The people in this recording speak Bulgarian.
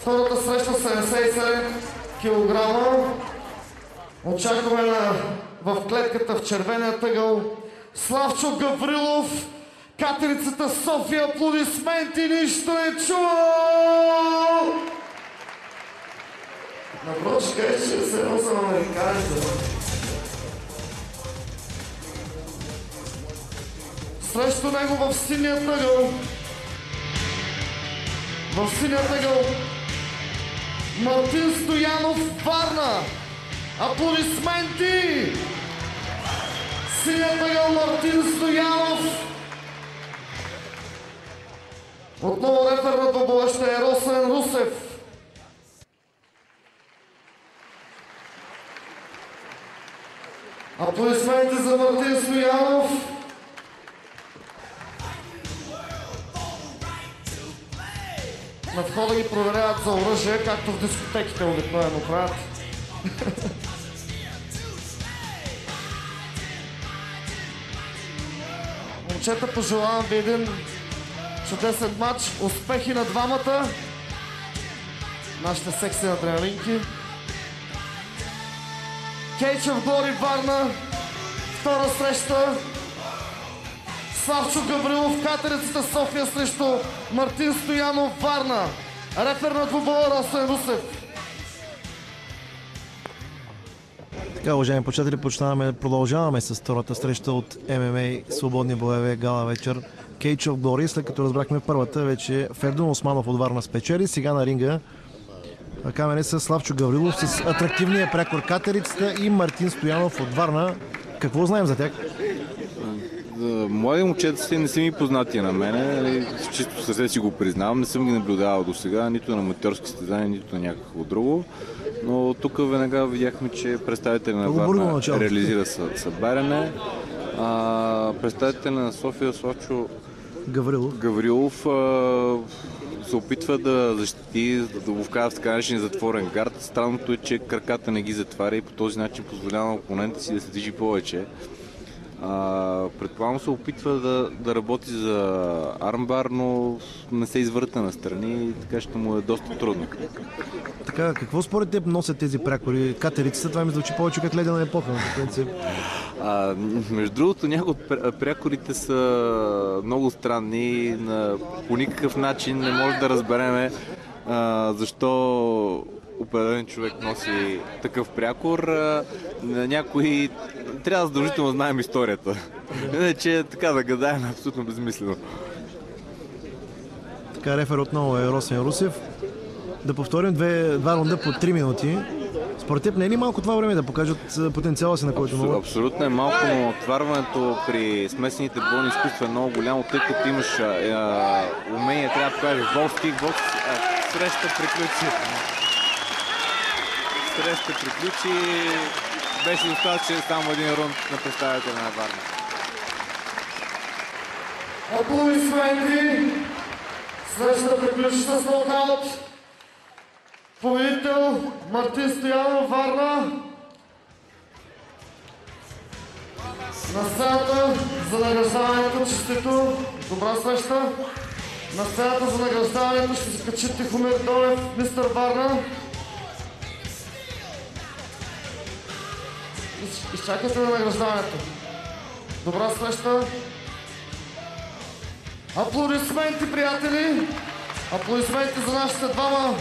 Втората среща 77 кг. Очакваме в клетката в червения тъгъл Славчо Гаврилов, катерицата София. Аплодисменти, нищо не чува! Напроче, кажеш, че се едно съм американец. Срещу него в синия тъгъл. В синия тъгъл Мартин Стоянов, Варна. Аплодисменти! Синия тъгъл Мартин Стоянов. Отново рефер на двобоя ще е Росен Русев. Аплодисменти за Мартин Стоянов. На входа ги проверяват за оръжие, както в дискотеките обикновено правят. Момчета, пожелавам ви един чудесен матч. Успехи на двамата. Нашите секси адреналинки. Кейч оф Глори, Варна. Втора среща. Славчо Гаврилов, катерицата София срещу Мартин Стоянов, Варна. Рефер на двубоя Росен Русев. Така, уважаеми почитатели, продължаваме с втората среща от ММА Свободни боеве гала вечер. Кейч оф Глори, след като разбрахме първата, вече Фердун Османов от Варна спечели. Сега на ринга камери с Славчо Гаврилов с атрактивния прякор катерицата и Мартин Стоянов от Варна. Какво знаем за тях? Млади момчета не са ми познати на мене, чисто сърце си го признавам, не съм ги наблюдавал до сега, нито на аматьорски състезания, нито на някакво друго. Но тук веднага видяхме, че представители на Варна реализира събаряне. Представители на София Славчо Гаврилов се опитва да защити, да го вкара в така наречен затворен гард. Странното е, че краката не ги затваря и по този начин позволява на опонента си да се движи повече. Предполагам се опитва да работи за армбар, но не се извърта настрани, така ще му е доста трудно. Така, какво според теб носят тези прякори? Катерицата, това ми звучи повече като ледена епоха. Между другото, някои от прякорите са много странни. По никакъв начин не може да разбереме защо определен човек носи такъв прякор. Някой трябва задължително знаем историята. Иначе така да гадаем е абсолютно безмислено. Така, рефер отново е Росен Русев. Да повторим два рунда по 3 минути. Според теб не е ли малко това време да покажат потенциала си, на който могат? Абсолютно е малко, но отварването при смесените бойни изкуства е много голямо, тъй като имаш умение, трябва да покажеш бокс, кикбокс. Среща приключи. Беше достатъчно само един рунд на представителя на Варна. Аплодисменти! Срещата приключи с нокаут. Победител Мартин Стоянов, Варна. На сцената за награждаването, честито, добра среща. На сцената за награждаването ще се качи Тихомир Донев, мистер Варна. Изчакайте на награждаването. Добра среща. Аплодисменти, приятели! Аплодисменти за нашите двама